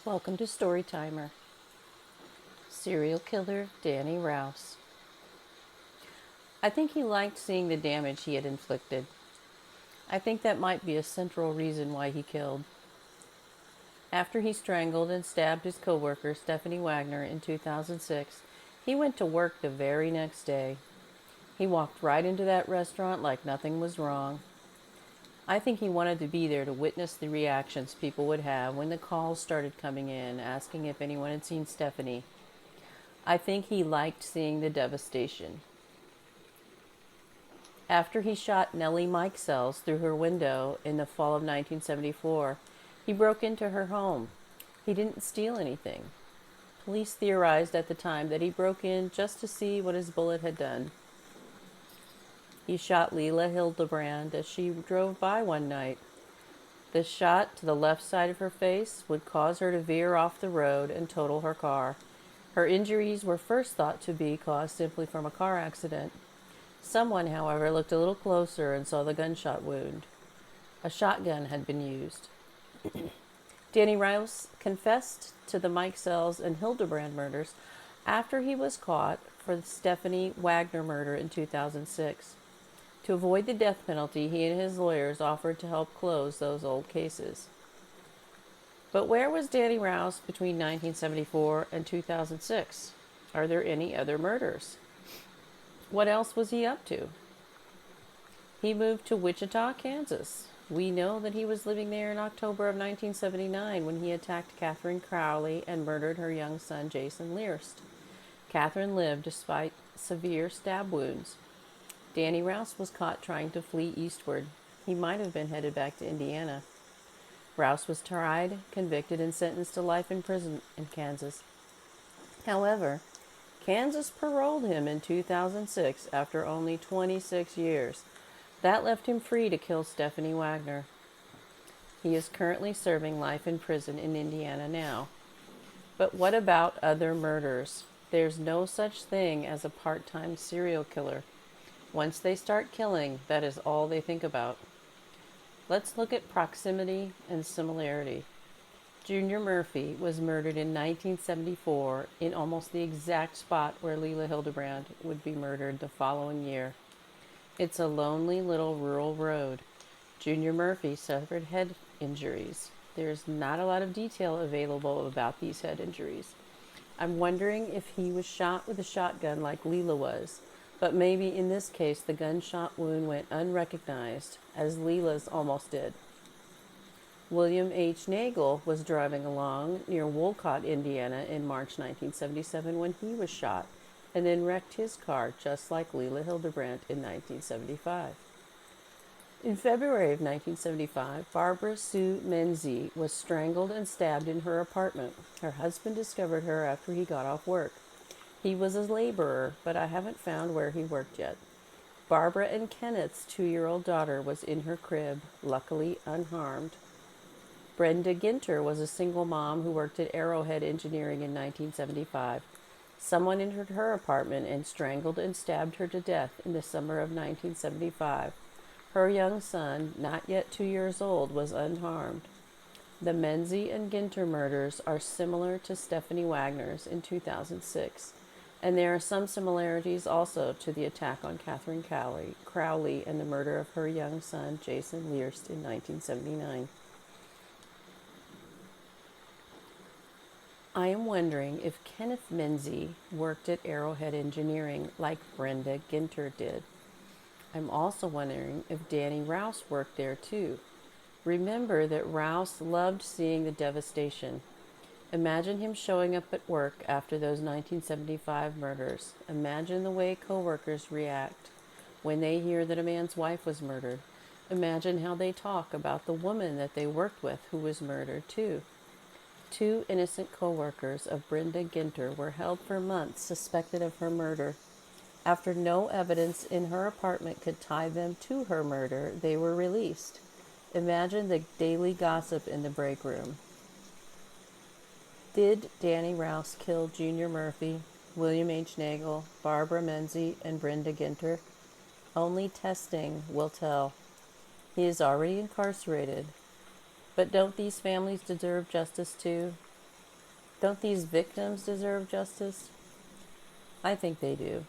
Welcome to Storytimer. Serial killer Danny Rouse. I think he liked seeing the damage he had inflicted. I think that might be a central reason why he killed. After he strangled and stabbed his coworker Stephanie Wagner in 2006, he went to work the very next day. He walked right into that restaurant like nothing was wrong. I think he wanted to be there to witness the reactions people would have when the calls started coming in asking if anyone had seen Stephanie. I think he liked seeing the devastation. After he shot Nellie Mikesels through her window in the fall of 1974, he broke into her home. He didn't steal anything. Police theorized at the time that he broke in just to see what his bullet had done. He shot Leila Hildebrand as she drove by one night. The shot to the left side of her face would cause her to veer off the road and total her car. Her injuries were first thought to be caused simply from a car accident. Someone, however, looked a little closer and saw the gunshot wound. A shotgun had been used. Danny Rouse confessed to the Mikesels and Hildebrand murders after he was caught for the Stephanie Wagner murder in 2006. To avoid the death penalty, he and his lawyers offered to help close those old cases. But where was Danny Rouse between 1974 and 2006? Are there any other murders? What else was he up to? He moved to Wichita, Kansas. We know that he was living there in October of 1979 when he attacked Catherine Crowley and murdered her young son, Jason Learst. Catherine lived despite severe stab wounds. Danny Rouse was caught trying to flee eastward. He might have been headed back to Indiana. Rouse was tried, convicted, and sentenced to life in prison in Kansas. However, Kansas paroled him in 2006 after only 26 years. That left him free to kill Stephanie Wagner. He is currently serving life in prison in Indiana now. But what about other murders? There's no such thing as a part-time serial killer. Once they start killing, that is all they think about. Let's look at proximity and similarity. Junior Murphy was murdered in 1974 in almost the exact spot where Leila Hildebrand would be murdered the following year. It's a lonely little rural road. Junior Murphy suffered head injuries. There's not a lot of detail available about these head injuries. I'm wondering if he was shot with a shotgun like Leila was, but maybe in this case the gunshot wound went unrecognized, as Leila's almost did. William H. Nagel was driving along near Wolcott, Indiana in March 1977 when he was shot and then wrecked his car just like Leila Hildebrand in 1975. In February of 1975, Barbara Sue Menzie was strangled and stabbed in her apartment. Her husband discovered her after he got off work. He was a laborer, but I haven't found where he worked yet. Barbara and Kenneth's 2-year-old daughter was in her crib, luckily unharmed. Brenda Ginter was a single mom who worked at Arrowhead Engineering in 1975. Someone entered her apartment and strangled and stabbed her to death in the summer of 1975. Her young son, not yet 2 years old, was unharmed. The Menzie and Ginter murders are similar to Stephanie Wagner's in 2006, and there are some similarities also to the attack on Catherine Crowley and the murder of her young son, Jason Learst, in 1979. I am wondering if Kenneth Menzie worked at Arrowhead Engineering like Brenda Ginter did. I'm also wondering if Danny Rouse worked there too. Remember that Rouse loved seeing the devastation. Imagine him showing up at work after those 1975 murders. Imagine the way coworkers react when they hear that a man's wife was murdered. Imagine how they talk about the woman that they worked with who was murdered too. 2 innocent co-workers of Brenda Ginter were held for months suspected of her murder. After no evidence in her apartment could tie them to her murder, they were released. Imagine the daily gossip in the break room. Did Danny Rouse kill Junior Murphy, William H. Nagel, Barbara Menzie, and Brenda Ginter? Only testing will tell. He is already incarcerated. But don't these families deserve justice too? Don't these victims deserve justice? I think they do.